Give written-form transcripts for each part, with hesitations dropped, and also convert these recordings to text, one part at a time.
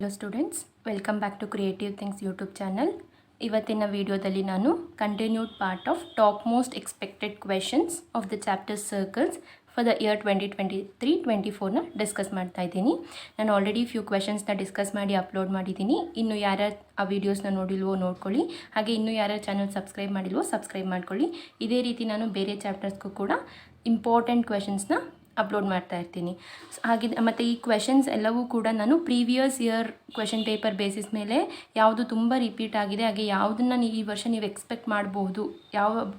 Hello students, welcome back to creative things YouTube channel. ಇವತ್ತಿನ ವಿಡಿಯೋದಲ್ಲಿ ನಾನು continued part of top most expected questions of the chapter circles for the year 2023-24ನ discuss ಮಾಡ್ತಾ ಇದ್ದೀನಿ. ನಾನು already few ಕ್ವೆಶನ್ಸ್ನ discuss ಮಾಡಿ ಅಪ್ಲೋಡ್ ಮಾಡಿದ್ದೀನಿ. ಇನ್ನು ಯಾರ್ಯಾರು ಆ ವೀಡಿಯೋಸ್ನ ನೋಡಿಲ್ವೋ ನೋಡ್ಕೊಳ್ಳಿ. ಹಾಗೆ ಇನ್ನೂ ಯಾರ್ಯಾರು ಚಾನಲ್ ಸಬ್ಸ್ಕ್ರೈಬ್ ಮಾಡಿಲ್ವೋ ಸಬ್ಸ್ಕ್ರೈಬ್ ಮಾಡ್ಕೊಳ್ಳಿ. ಇದೇ ರೀತಿ ನಾನು ಬೇರೆ ಚಾಪ್ಟರ್ಸ್ಗೂ ಕೂಡ ಇಂಪಾರ್ಟೆಂಟ್ ಕ್ವೆಶನ್ಸ್ನ ಅಪ್ಲೋಡ್ ಮಾಡ್ತಾ ಇರ್ತೀನಿ. ಹಾಗೆ ಮತ್ತು ಈ ಕ್ವೆಶನ್ಸ್ ಎಲ್ಲವೂ ಕೂಡ ನಾನು previous year question paper basis ಮೇಲೆ ಯಾವುದು ತುಂಬ ರಿಪೀಟ್ ಆಗಿದೆ, ಹಾಗೆ ಯಾವುದನ್ನು ಈ ವರ್ಷ ನೀವು ಎಕ್ಸ್ಪೆಕ್ಟ್ ಮಾಡ್ಬೋದು,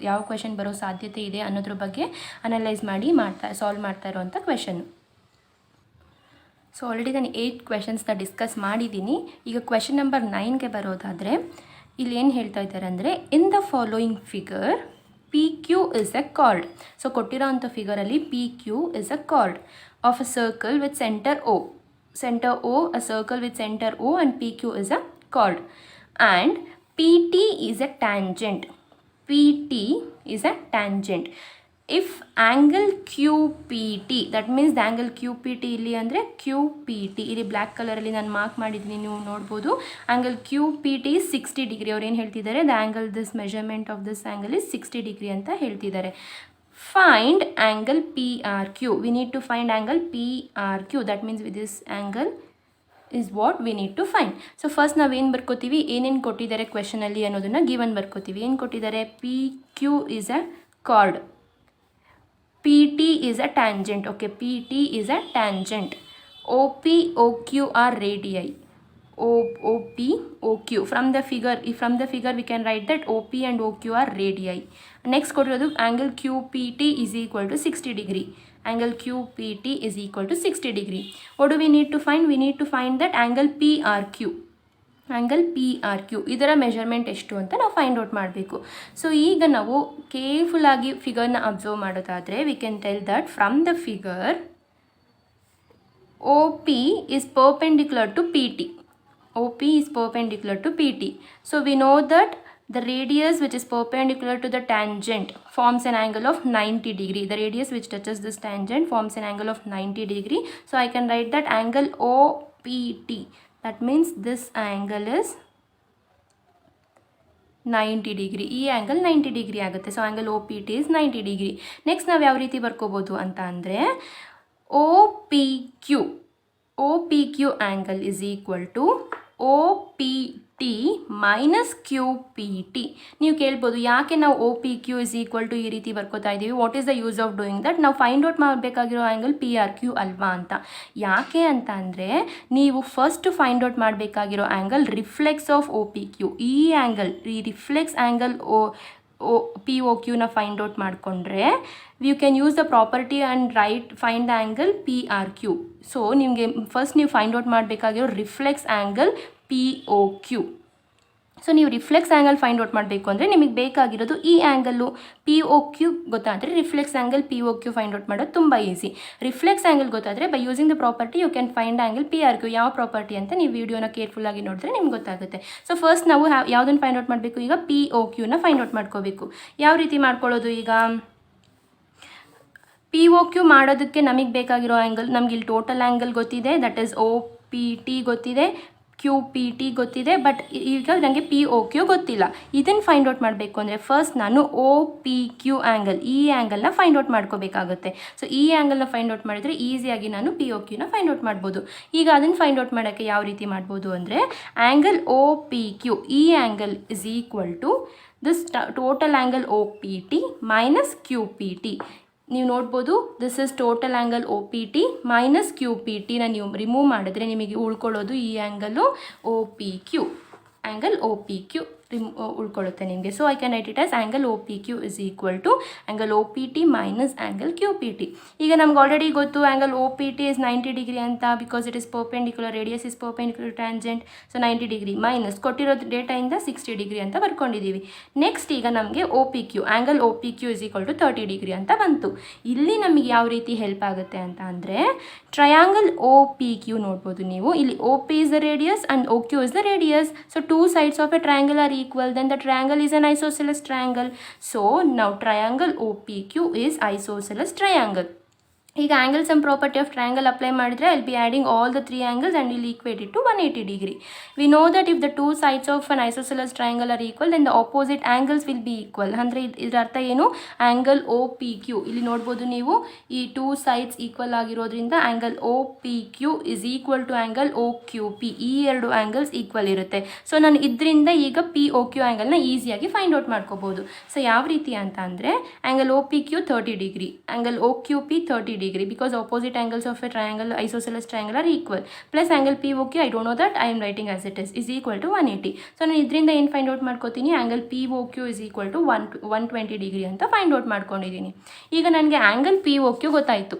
ಯಾವ ಕ್ವೆಶನ್ ಬರೋ ಸಾಧ್ಯತೆ ಇದೆ ಅನ್ನೋದ್ರ ಬಗ್ಗೆ ಅನಲೈಸ್ ಮಾಡಿ ಸಾಲ್ವ್ ಮಾಡ್ತಾ ಇರೋವಂಥ ಕ್ವೆಶನ್ನು. ಸೊ ಆಲ್ರೆಡಿ ನಾನು 8 ಕ್ವೆಶನ್ಸ್ನ ಡಿಸ್ಕಸ್ ಮಾಡಿದ್ದೀನಿ. ಈಗ ಕ್ವೆಶನ್ ನಂಬರ್ 9ಗೆ ಬರೋದಾದರೆ ಇಲ್ಲಿ ಏನು ಹೇಳ್ತಾ ಇದ್ದಾರೆ ಅಂದರೆ, in the following figure PQ is a chord. So ಕೊಟ್ಟಿರೋ ಅಂಥ ಫಿಗರಲ್ಲಿ PQ is a chord of a circle with center O. Center O, a circle with center O, and PQ is a chord. And PT is a tangent. PT is a tangent. If angle QPT, that means the angle QPT ಇಲ್ಲಿ ಅಂದರೆ QPT ಇಲ್ಲಿ black ಕಲರಲ್ಲಿ ನಾನು mark ಮಾಡಿದ್ದೀನಿ, ನೀವು ನೋಡ್ಬೋದು. Angle QPT is 60 degree. ಅವ್ರು ಏನು ಹೇಳ್ತಿದ್ದಾರೆ, the angle this measurement of this angle is 60 degree ಅಂತ ಹೇಳ್ತಿದ್ದಾರೆ. Find angle PRQ. We need to find angle PRQ. That means with this angle is what we need to find. So first ನಾವೇನು ಬರ್ಕೋತೀವಿ, ಏನೇನು ಕೊಟ್ಟಿದ್ದಾರೆ ಕ್ವೆಶನಲ್ಲಿ ಅನ್ನೋದನ್ನು given ಬರ್ಕೋತೀವಿ. ಏನು ಕೊಟ್ಟಿದ್ದಾರೆ, PQ is a chord. PT is a tangent. Okay, PT is a tangent. OP, OQ are radii. OP, OQ. From the figure we can write that OP and OQ are radii. Next ಕೊಟ್ಟಿರೋದು angle QPT is equal to 60 degree. Angle QPT is equal to 60 degree. What do we need to find? We need to find that angle PRQ. Angle PRQ ಇದರ measurement ಎಷ್ಟು ಅಂತ ನಾವು find out ಮಾಡಬೇಕು. So ಈಗ ನಾವು ಕೇರ್ಫುಲ್ಲಾಗಿ ಫಿಗರ್ನ observe ಮಾಡೋದಾದರೆ we can tell that from the figure OP is perpendicular to PT. OP is perpendicular to PT. So we know that the radius which is perpendicular to the tangent forms an angle of 90 degree. The radius which touches this tangent forms an angle of 90 degree. So I can write that angle OPT. That means this angle is 90 degree. ಈ angle 90 degree ಆಗುತ್ತೆ. So angle OPT is 90 degree. Next ನಾವು ಯಾವ ರೀತಿ ಬರ್ಕೋಬೋದು ಅಂತ ಅಂದರೆ, OPQ angle is equal to OPT minus QPT. ನೀವು ಕೇಳ್ಬೋದು ಯಾಕೆ ನಾವು OPQ is equal to ಈ ರೀತಿ ಬರ್ಕೋತಾ ಇದ್ದೀವಿ, what is the use of doing that, ನಾವು ಫೈಂಡ್ ಔಟ್ ಮಾಡಬೇಕಾಗಿರೋ ಆ್ಯಂಗಲ್ PRQ ಅಲ್ವಾ ಅಂತ. ಯಾಕೆ ಅಂತ ಅಂದರೆ, ನೀವು ಫಸ್ಟ್ ಫೈಂಡ್ ಔಟ್ ಮಾಡಬೇಕಾಗಿರೋ ಆ್ಯಂಗಲ್ ರಿಫ್ಲೆಕ್ಸ್ ಆಫ್ OPQ. ಈ ಆ್ಯಂಗಲ್, ಈ ರಿಫ್ಲೆಕ್ಸ್ ಆ್ಯಂಗಲ್ POQನ ಫೈಂಡ್ ಔಟ್ ಮಾಡಿಕೊಂಡ್ರೆ you can use the property and find the angle PRQ. So ನಿಮಗೆ ಫಸ್ಟ್ ನೀವು ಫೈಂಡ್ ಔಟ್ ಮಾಡಬೇಕಾಗಿರೋ ರಿಫ್ಲೆಕ್ಸ್ ಆ್ಯಂಗಲ್ POQ. ಸೊ ನೀವು ರಿಫ್ಲೆಕ್ಸ್ ಆ್ಯಂಗಲ್ ಫೈಂಡ್ ಔಟ್ ಮಾಡಬೇಕು ಅಂದರೆ ನಿಮಗೆ ಬೇಕಾಗಿರೋದು ಈ ಆ್ಯಂಗಲ್ಲು POQ ಗೊತ್ತಾದರೆ reflex angle POQ find out ಮಾಡೋದು ತುಂಬ ಈಸಿ. ರಿಫ್ಲೆಕ್ಸ್ ಆ್ಯಂಗಲ್ ಗೊತ್ತಾದರೆ by using the property you can find angle PRQ. ಯಾವ ಪ್ರಾಪರ್ಟಿ ಅಂತ ನೀವು ವಿಡಿಯೋನ ಕೇರ್ಫುಲ್ಲಾಗಿ ನೋಡಿದ್ರೆ ನಿಮ್ಗೆ ಗೊತ್ತಾಗುತ್ತೆ. ಸೊ ಫಸ್ಟ್ ನಾವು ಯಾವುದನ್ನು ಫೈಂಡ್ ಔಟ್ ಮಾಡಬೇಕು, ಈಗ POQನ ಫೈಂಡ್ ಔಟ್ ಮಾಡ್ಕೋಬೇಕು. ಯಾವ ರೀತಿ ಮಾಡ್ಕೊಳ್ಳೋದು, ಈಗ POQ ಮಾಡೋದಕ್ಕೆ ನಮಗೆ ಬೇಕಾಗಿರೋ ಆ್ಯಂಗಲ್, ನಮ್ಗೆ ಇಲ್ಲಿ ಟೋಟಲ್ ಆ್ಯಂಗಲ್ ಗೊತ್ತಿದೆ, ದಟ್ ಈಸ್ OPT ಗೊತ್ತಿದೆ, QPT ಗೊತ್ತಿದೆ, ಬಟ್ ಈಗ ನನಗೆ POQ ಗೊತ್ತಿಲ್ಲ. ಇದನ್ನು ಫೈಂಡ್ ಔಟ್ ಮಾಡಬೇಕು ಅಂದರೆ ಫಸ್ಟ್ ನಾನು OPQ ಆ್ಯಂಗಲ್, ಈ ಆ್ಯಂಗಲ್ನ ಫೈಂಡ್ ಔಟ್ ಮಾಡ್ಕೋಬೇಕಾಗುತ್ತೆ. ಸೊ ಈ ಆ್ಯಂಗಲ್ನ ಫೈಂಡ್ ಔಟ್ ಮಾಡಿದರೆ ಈಸಿಯಾಗಿ ನಾನು POQನ ಫೈಂಡ್ ಔಟ್ ಮಾಡ್ಬೋದು. ಈಗ ಅದನ್ನು ಫೈಂಡ್ ಔಟ್ ಮಾಡೋಕ್ಕೆ ಯಾವ ರೀತಿ ಮಾಡ್ಬೋದು ಅಂದರೆ, ಆ್ಯಂಗಲ್ OPQ, ಈ angle is equal to this total angle OPT minus QPT. ನೀವು ನೋಡ್ಬೋದು, this is total angle OPT minus QPTನ ನೀವು ರಿಮೂವ್ ಮಾಡಿದ್ರೆ ನಿಮಗೆ ಉಳ್ಕೊಳ್ಳೋದು ಈ ಆ್ಯಂಗಲು OPQ. ಆ್ಯಂಗಲ್ OPQ ಉಳ್ಕೊಳ್ಳುತ್ತೆ ನಿಮಗೆ. So I can write it as angle OPQ is equal to angle OPT minus angle QPT. ಈಗ ನಮ್ಗೆ ಆಲ್ರೆಡಿ ಗೊತ್ತು ಆ್ಯಂಗಲ್ OPT ಇಸ್ 90 ಡಿಗ್ರಿ ಅಂತ, because it is perpendicular, radius is perpendicular tangent. So 90 degree minus ಕೊಟ್ಟಿರೋದು ಡೇಟಾಯಿಂದ 60 degree ಅಂತ ಬರ್ಕೊಂಡಿದ್ದೀವಿ. Next ಈಗ ನಮಗೆ OPQ, angle OPQ is equal to 30 degree ಅಂತ ಬಂತು. ಇಲ್ಲಿ ನಮಗೆ ಯಾವ ರೀತಿ ಹೆಲ್ಪ್ ಆಗುತ್ತೆ ಅಂತ ಅಂದರೆ, ಟ್ರಯಾಂಗಲ್ OPQ ನೋಡ್ಬೋದು ನೀವು, ಇಲ್ಲಿ OP is the radius and OQ is the radius. So two sides of a triangle are equal, then the triangle is an isosceles triangle. So now triangle OPQ is isosceles triangle. ಈಗ angle sum property of triangle apply ಮಾಡಿದರೆ I'll be adding all the 3 angles and will equate it to 180 degree. We know that if the two sides of an isosceles triangle are equal, then the opposite angles will be equal. ಅಂದರೆ ಇದರ ಅರ್ಥ ಏನು, angle O P Q ಇಲ್ಲಿ ನೋಡ್ಬೋದು ನೀವು, ಈ two sides equal ಆಗಿರೋದ್ರಿಂದ angle O P Q is equal to angle O Q P, ಈ ಎರಡು ಆ್ಯಂಗಲ್ಸ್ ಈಕ್ವಲ್ ಇರುತ್ತೆ. ಸೊ ನಾನು ಇದರಿಂದ ಈಗ ಪಿ ಒ ಕ್ಯೂ ಆ್ಯಂಗಲ್ನ ಈಸಿಯಾಗಿ ಫೈಂಡ್ ಔಟ್ ಮಾಡ್ಕೋಬೋದು. ಸೊ ಯಾವ ರೀತಿ ಅಂತ ಅಂದರೆ angle O P Q 30 degree, angle O Q P 30 degree, because opposite angles of a triangle, isosceles triangle are equal, plus angle POQ, I don't know that, I am writing as it is equal to 180. So ನಾನು ಇದರಿಂದ ಏನು find out ಮಾಡ್ಕೋತೀನಿ, angle POQ is equal to 120 degree ಅಂತ find out ಮಾಡ್ಕೊಂಡಿದ್ದೀನಿ. ಈಗ ನನಗೆ angle POQ ಗೊತ್ತಾಯಿತು,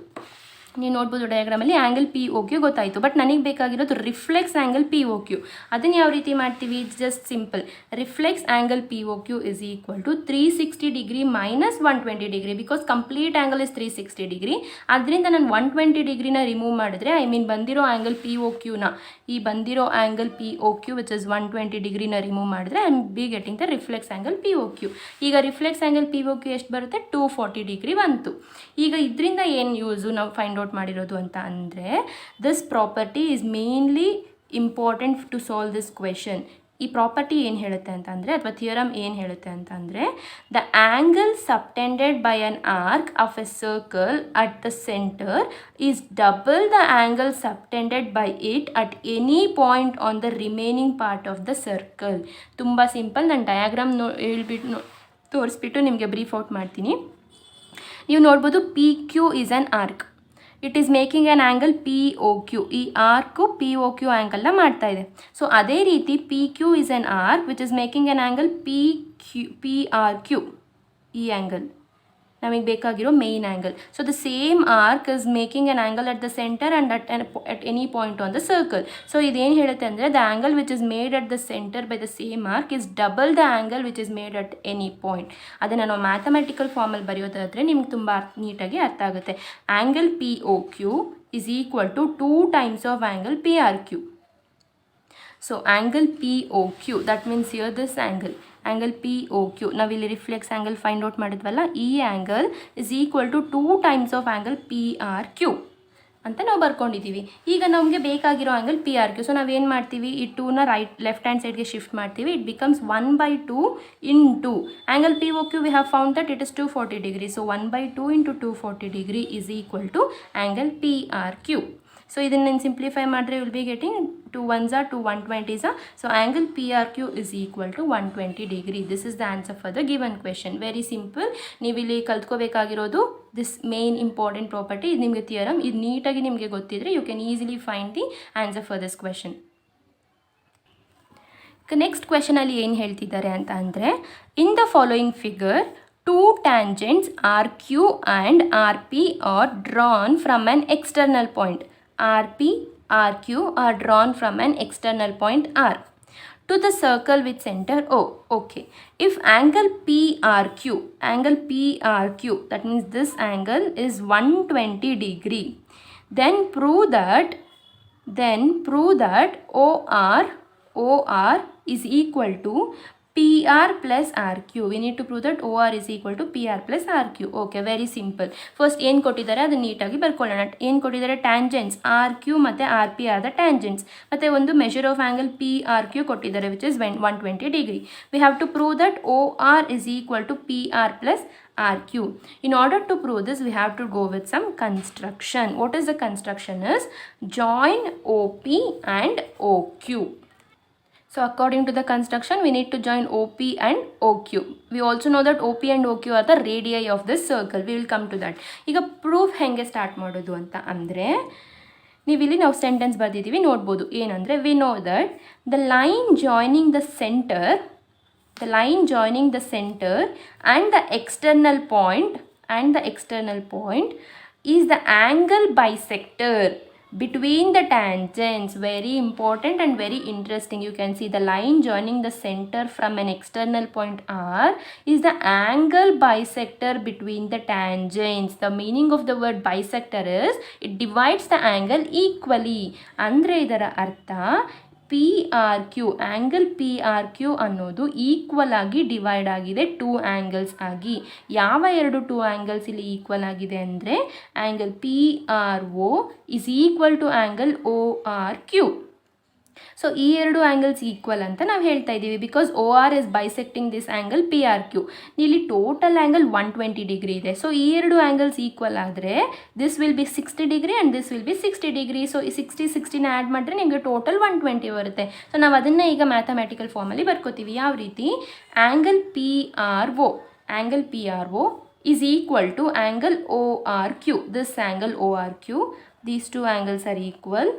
ನೀವು ನೋಡ್ಬೋದು ಡಯಾಗ್ರಾಮಲ್ಲಿ ಆ್ಯಂಗಲ್ ಪಿ ಒ ಕ್ಯೂ ಗೊತ್ತಾಯಿತು. ಬಟ್ ನನಗೆ ಬೇಕಾಗಿರೋದು reflex angle P O Q. ಅದನ್ನು ಯಾವ ರೀತಿ ಮಾಡ್ತೀವಿ, just simple, reflex angle P O Q is equal to 360 degree minus 120 degree, because complete angle is 360 degree. ಅದರಿಂದ ನಾನು 120 ಡಿಗ್ರಿನ ರಿಮೂವ್ ಮಾಡಿದ್ರೆ, ಐ ಮೀನ್ ಬಂದಿರೋ ಆ್ಯಂಗಲ್ ಪಿ ಒ ಕ್ಯೂನ, ಈ ಬಂದಿರೋ angle P O Q which is 120 ಡಿಗ್ರಿನ ರಿಮೂವ್ ಮಾಡಿದ್ರೆ I am be getting the reflex angle P O Q. ಈಗ reflex angle P O Q ಎಷ್ಟು ಬರುತ್ತೆ, 240 degree ಬಂತು. ಈಗ ಇದರಿಂದ ಏನು ಯೂಸು ನಾವು ಫೈಂಡ್ ಔಟ್ ಮಾಡಿರೋದು ಅಂತ ಅಂದರೆ, this property is mainly important to solve this question. ಈ ಪ್ರಾಪರ್ಟಿ ಏನು ಹೇಳುತ್ತೆ ಅಂತಂದರೆ, ಅಥವಾ ಥಿಯರಮ್ ಏನು ಹೇಳುತ್ತೆ ಅಂತಂದರೆ, the angle subtended by an arc of a circle at the centre is double the angle subtended by it at any point on the remaining part of the circle. ತುಂಬ simple, ನಾನು diagram ತೋರಿಸ್ಬಿಟ್ಟು ನಿಮಗೆ brief out ಮಾಡ್ತೀನಿ. ನೀವು ನೋಡ್ಬೋದು P Q is on arc, it is making an angle P O Q. ಈ arc P O Q ಆ್ಯಂಗಲ್ನ ಮಾಡ್ತಾ ಇದೆ. ಸೊ ಅದೇ ರೀತಿ P Q is on arc which is making an angle P R Q, ಈ angle ನಮಗೆ ಬೇಕಾಗಿರೋ main angle. So the same arc is making an angle at the centre and at any point on the circle. So ಇದೇನು ಹೇಳುತ್ತೆ ಅಂದರೆ, the angle which is made at the centre by the same arc is double the angle which is made at any point. ಅದನ್ನು ನಾವು mathematical ಫಾರ್ಮಲ್ಲಿ ಬರೆಯೋದಾದರೆ ನಿಮ್ಗೆ ತುಂಬ ನೀಟಾಗಿ ಅರ್ಥ ಆಗುತ್ತೆ. Angle P O Q is equal to 2 times of angle P R Q. So angle P O Q, that means here this angle P O Q, ನಾವಿಲ್ಲಿ reflex angle find out ಮಾಡಿದ್ವಲ್ಲ, ಈ angle is equal to 2 times of angle P R Q ಅಂತ ನಾವು ಬರ್ಕೊಂಡಿದ್ದೀವಿ. ಈಗ ನಮಗೆ ಬೇಕಾಗಿರೋ angle P R Q. So ನಾವೇನು ಮಾಡ್ತೀವಿ, ಈ 2ನ ಲೆಫ್ಟ್ ಹ್ಯಾಂಡ್ ಸೈಡ್ಗೆ ಶಿಫ್ಟ್ ಮಾಡ್ತೀವಿ. It becomes 1/2 into angle P O Q. We have found that it is 240 degree. So 1/2 into 240 degree is equal to angle P R Q. So ಇದನ್ನು ನಾನು simplify ಮಾಡಿದ್ರೆ will be getting 2 1s are 2 120s are. So angle PRQ is equal to 120 degree. This is the answer for the given question. Very simple. ನೀವು ಇಲ್ಲಿ ಕಲ್ತ್ಕೋಬೇಕಾಗಿರೋದು this main important property. ಇದು ನಿಮಗೆ theorem, ಇದು ನೀಟಾಗಿ ನಿಮಗೆ ಗೊತ್ತಿದ್ರೆ you can easily find the answer for this question. Next ಕ್ವೆಶನಲ್ಲಿ ಏನು ಹೇಳ್ತಿದ್ದಾರೆ ಅಂತ ಅಂದರೆ, in the following figure 2 tangents RQ and RP are drawn from an external point. RP, RQ are drawn from an external point R to the circle with center O. Okay. If angle PRQ, that means this angle is 120 degree, then prove that OR is equal to PR plus RQ. We need to prove that OR is equal to PR plus RQ. Okay, very simple. First ಏನು ಕೊಟ್ಟಿದ್ದಾರೆ ಅದು ನೀಟಾಗಿ ಬರ್ಕೊಳ್ಳೋಣ. ಏನು ಕೊಟ್ಟಿದ್ದಾರೆ, tangents RQ ಮತ್ತು RP are the tangents, ಮತ್ತು ಒಂದು measure of angle PRQ ಕೊಟ್ಟಿದ್ದಾರೆ which is 120 degree. We have to prove that OR is equal to PR plus RQ. In order to prove this, we have to go with some construction. What is the construction is, join OP and OQ. So according to the construction, we need to join OP and OQ. We also know that OP and OQ are the radii of this circle. We will come to that. ಈಗ proof ಹೆಂಗೆ start ಮಾಡೋದು ಅಂತ ಅಂದರೆ, ನೀವಿಲ್ಲಿ ನಾವು sentence ಬರೆದಿದ್ದೀವಿ ನೋಡ್ಬೋದು. ಏನಂದರೆ, V know that the line joining the centre and the external point is the angle bisector between the tangents. Very important and very interesting. You can see the line joining the center from an external point R is the angle bisector between the tangents. The meaning of the word bisector is it divides the angle equally. ಅಂದರೆ ಇದರ ಅರ್ಥ P R Q angle P R Q ಅನ್ನೋದು equal ಆಗಿ divide ಆಗಿದೆ 2 angles ಆಗಿ. ಯಾವ 2 angles ಇಲ್ಲಿ equal ಆಗಿದೆ ಅಂದರೆ angle P R O is equal to angle O R Q. So ಈ 2 ಆ್ಯಂಗಲ್ಸ್ ಈಕ್ವಲ್ ಅಂತ ನಾವು ಹೇಳ್ತಾ ಇದ್ದೀವಿ because O R is bisecting this angle P R Q. ಇಲ್ಲಿ ಟೋಟಲ್ ಆ್ಯಂಗಲ್ 120 ಡಿಗ್ರಿ ಇದೆ. ಸೊ ಈ 2 ಆ್ಯಂಗಲ್ಸ್ ಈಕ್ವಲ್ ಆದರೆ this will be 60 degree and this will be 60 degree. So ಈ 60 ಆ್ಯಡ್ ಮಾಡಿದ್ರೆ ನಿಮಗೆ ಟೋಟಲ್ 120 ಬರುತ್ತೆ. ಸೊ ನಾವು ಅದನ್ನು ಈಗ ಮ್ಯಾಥಮೆಟಿಕಲ್ ಫಾರ್ಮಲ್ಲಿ ಬರ್ಕೋತೀವಿ. ಯಾವ ರೀತಿ? Angle P R O is equal to angle ORQ. This angle ORQ, these two angles are equal,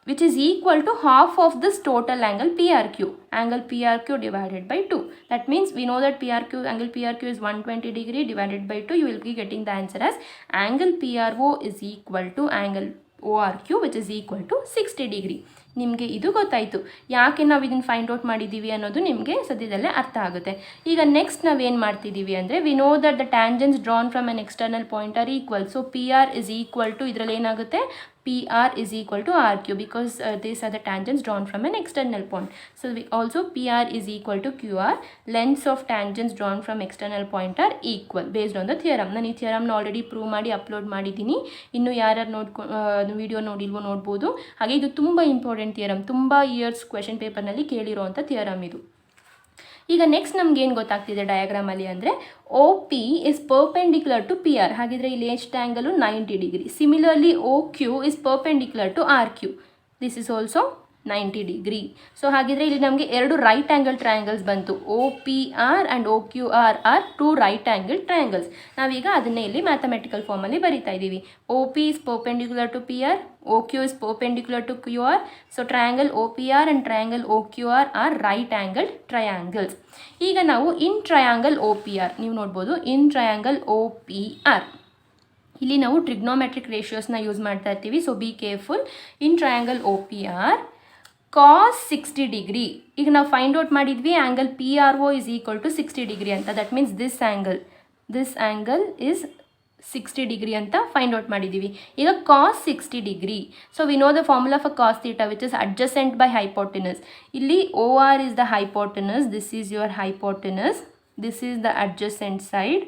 which is equal to half of this total angle PRQ. Angle PRQ divided by 2. That means we know that angle PRQ is 120 degree divided by 2. You will be getting the answer as angle PRO is equal to angle ORQ, which is equal to 60 degree. ನಿಮಗೆ ಇದು ಗೊತ್ತಾಯಿತು. ಯಾಕೆ ನಾವು ಇದನ್ನು find out ಮಾಡಿದ್ದೀವಿ ಅನ್ನೋದು ನಿಮಗೆ ಸದ್ಯದಲ್ಲೇ ಅರ್ಥ ಆಗುತ್ತೆ. ಈಗ ನೆಕ್ಸ್ಟ್ ನಾವೇನು ಮಾಡ್ತಿದ್ದೀವಿ ಅಂದರೆ we know that the tangents drawn from an external point are equal. So P R is equal to ಇದರಲ್ಲಿ ಏನಾಗುತ್ತೆ PR is equal to RQ because these are the tangents drawn from an external point. So we also PR is equal to QR. Lengths of tangents drawn from external point are equal based on the theorem. ನಾನು ಈ ಥಿಯರಮ್ನ already prove ಮಾಡಿ upload ಮಾಡಿದ್ದೀನಿ. ಇನ್ನು ಯಾರ್ಯಾರು video ನೋಡಿಲ್ವೋ ನೋಡ್ಬೋದು. ಹಾಗೆ ಇದು ತುಂಬ ಇಂಪಾರ್ಟೆಂಟ್ ಥಿಯರಮ್, ತುಂಬ ಇಯರ್ಸ್ ಕ್ವೆಶನ್ ಪೇಪರ್ನಲ್ಲಿ ಕೇಳಿರೋವಂಥ ಥಿಯರಮ್ ಇದು. ಈಗ ನೆಕ್ಸ್ಟ್ ನಮ್ಗೇನು ಗೊತ್ತಾಗ್ತಿದೆ ಡಯಾಗ್ರಾಮಲ್ಲಿ ಅಂದರೆ O P is perpendicular to P R. ಹಾಗಿದ್ರೆ ಇಲ್ಲಿ ಎಷ್ಟು angle 90 degree. Similarly O Q is perpendicular to R Q. This is also 90 degree. So ಹಾಗಿದ್ರೆ ಇಲ್ಲಿ ನಮಗೆ 2 ರೈಟ್ ಆ್ಯಂಗಲ್ ಟ್ರಯಾಂಗಲ್ಸ್ ಬಂತು. O P R and O Q R 2 right angle triangles. ನಾವೀಗ ಅದನ್ನೇ ಇಲ್ಲಿ ಮ್ಯಾಥಮೆಟಿಕಲ್ ಫಾರ್ಮಲ್ಲಿ ಬರಿತಾ ಇದ್ದೀವಿ. O P is perpendicular to P R, O Q is perpendicular to QR. So triangle OPR and triangle OQR are right angled triangles. ಈಗ ನಾವು in triangle OPR ನೀವು ನೋಡ್ಬೋದು in triangle OPR ಇಲ್ಲಿ ನಾವು trigonometric ರೇಷಿಯೋಸ್ನ use ಮಾಡ್ತಾ ಇರ್ತೀವಿ. So be careful. In triangle OPR cos 60 degree. ಈಗ ನಾವು ಫೈಂಡ್ ಔಟ್ ಮಾಡಿದ್ವಿ angle PRO is equal to 60 degree ಅಂತ. That means this angle is 60 degree ಅಂತ ಫೈಂಡ್ ಔಟ್ ಮಾಡಿದ್ದೀವಿ. ಈಗ cos 60 degree. So we know the formula for cos theta which is adjacent by hypotenuse. ಇಲ್ಲಿ O R is the hypotenuse, this is your hypotenuse, this is the adjacent side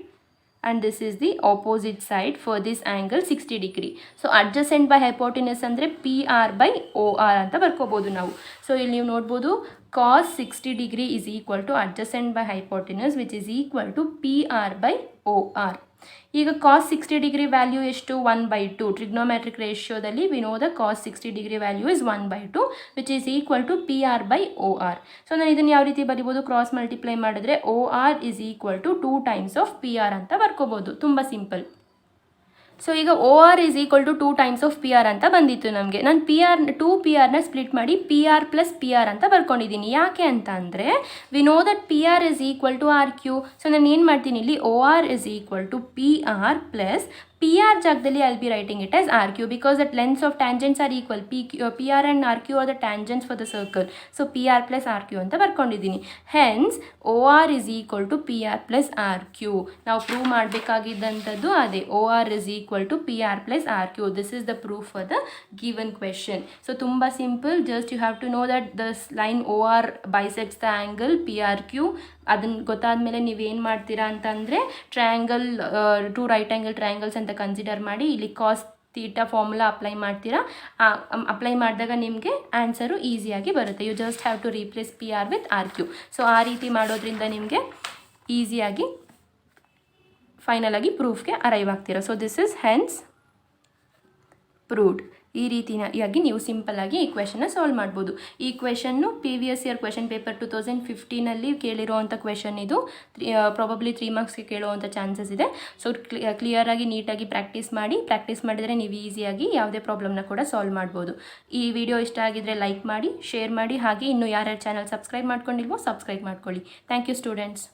and this is the opposite side for this angle 60 degree. So adjacent by hypotenuse ಅಂದರೆ PR by OR ಅಂತ ಬರ್ಕೋಬೋದು ನಾವು. So ಇಲ್ಲಿ ನೀವು ನೋಡ್ಬೋದು cos 60 degree is equal to adjacent by hypotenuse which is equal to PR by OR. ಈಗ cos 60 degree value ಎಷ್ಟು? 1/2. Trigonometric ರೇಷಿಯೋದಲ್ಲಿ we know the cos 60 degree value is 1/2 which is equal to PR by OR. So ನಾನು ಇದನ್ನು ಯಾವ ರೀತಿ ಬರಿಬೋದು? Cross multiply ಮಾಡಿದ್ರೆ OR is equal to 2 times of PR ಅಂತ ಬರ್ಕೋಬೋದು. ತುಂಬ ಸಿಂಪಲ್. ಸೊ ಈಗ OR is equal to 2 times of PR ಅಂತ ಬಂದಿತ್ತು ನಮಗೆ. ನಾನು PR ನ ಸ್ಪ್ಲಿಟ್ ಮಾಡಿ PR ಪ್ಲಸ್ PR ಅಂತ ಬರ್ಕೊಂಡಿದ್ದೀನಿ. ಯಾಕೆ ಅಂತ ಅಂದರೆ we know that PR is equal to RQ. So ನಾನು ಏನು ಮಾಡ್ತೀನಿ ಇಲ್ಲಿ OR is equal to PR plus PR ಜಾಗದಲ್ಲಿ I'll be writing it as RQ because that lengths of tangents are equal. PR and RQ are the tangents for the circle. So PR plus RQ ಅಂತ ಬರ್ಕೊಂಡಿದ್ದೀನಿ. Hence OR is equal to PR plus RQ. ನಾವು prove ಮಾಡಬೇಕಾಗಿದ್ದಂಥದ್ದು ಅದೇ OR is equal to PR plus RQ. This is the proof for the given question. So ತುಂಬ simple. Just you have to know that this line OR bisects the angle PRQ. ಅದನ್ನು ಗೊತ್ತಾದಮೇಲೆ ನೀವೇನು ಮಾಡ್ತೀರಾ ಅಂತಂದರೆ triangle 2 right angle triangles ಅಂತ consider ಮಾಡಿ ಇಲ್ಲಿ cos theta formula apply ಮಾಡ್ತೀರಾ. Apply ಮಾಡಿದಾಗ ನಿಮಗೆ ಆನ್ಸರು ಈಸಿಯಾಗಿ ಬರುತ್ತೆ. You just have to replace PR with RQ. So ಆ ರೀತಿ ಮಾಡೋದ್ರಿಂದ ನಿಮಗೆ ಈಸಿಯಾಗಿ ಫೈನಲ್ ಆಗಿ ಪ್ರೂಫ್ಗೆ ಅರೈವ್ ಆಗ್ತೀರಾ. So this is hence proved. ಈ ರೀತಿಯಾಗಿ ನೀವು ಸಿಂಪಲ್ಲಾಗಿ ಈ ಕ್ವೆಶನ್ನ ಸಾಲ್ವ್ ಮಾಡ್ಬೋದು. ಈ ಕ್ವೆಶನ್ನು ಪ್ರೀವಿಯಸ್ ಇಯರ್ ಕ್ವೆಶನ್ ಪೇಪರ್ 2015 ಕೇಳಿರೋವಂಥ ಕ್ವೆಶನ್ ಇದು. ಪ್ರಾಬಬ್ಲಿ 3 ಮಾರ್ಕ್ಸ್ಗೆ ಕೇಳುವಂಥ ಚಾನ್ಸಸ್ ಇದೆ. ಸೊ ಕ್ಲಿಯರಾಗಿ ನೀಟಾಗಿ ಪ್ರಾಕ್ಟೀಸ್ ಮಾಡಿದರೆ ನೀವು ಈಸಿಯಾಗಿ ಯಾವುದೇ ಪ್ರಾಬ್ಲಮ್ನ ಕೂಡ ಸಾಲ್ವ್ ಮಾಡ್ಬೋದು. ಈ ವಿಡಿಯೋ ಇಷ್ಟ ಆಗಿದ್ದರೆ ಲೈಕ್ ಮಾಡಿ, ಶೇರ್ ಮಾಡಿ, ಹಾಗೆ ಇನ್ನೂ ಯಾರ್ಯಾರು ಚಾನಲ್ ಸಬ್ಸ್ಕ್ರೈಬ್ ಮಾಡ್ಕೊಂಡಿಲ್ವೋ ಸಬ್ಸ್ಕ್ರೈಬ್ ಮಾಡ್ಕೊಳ್ಳಿ. Thank you students.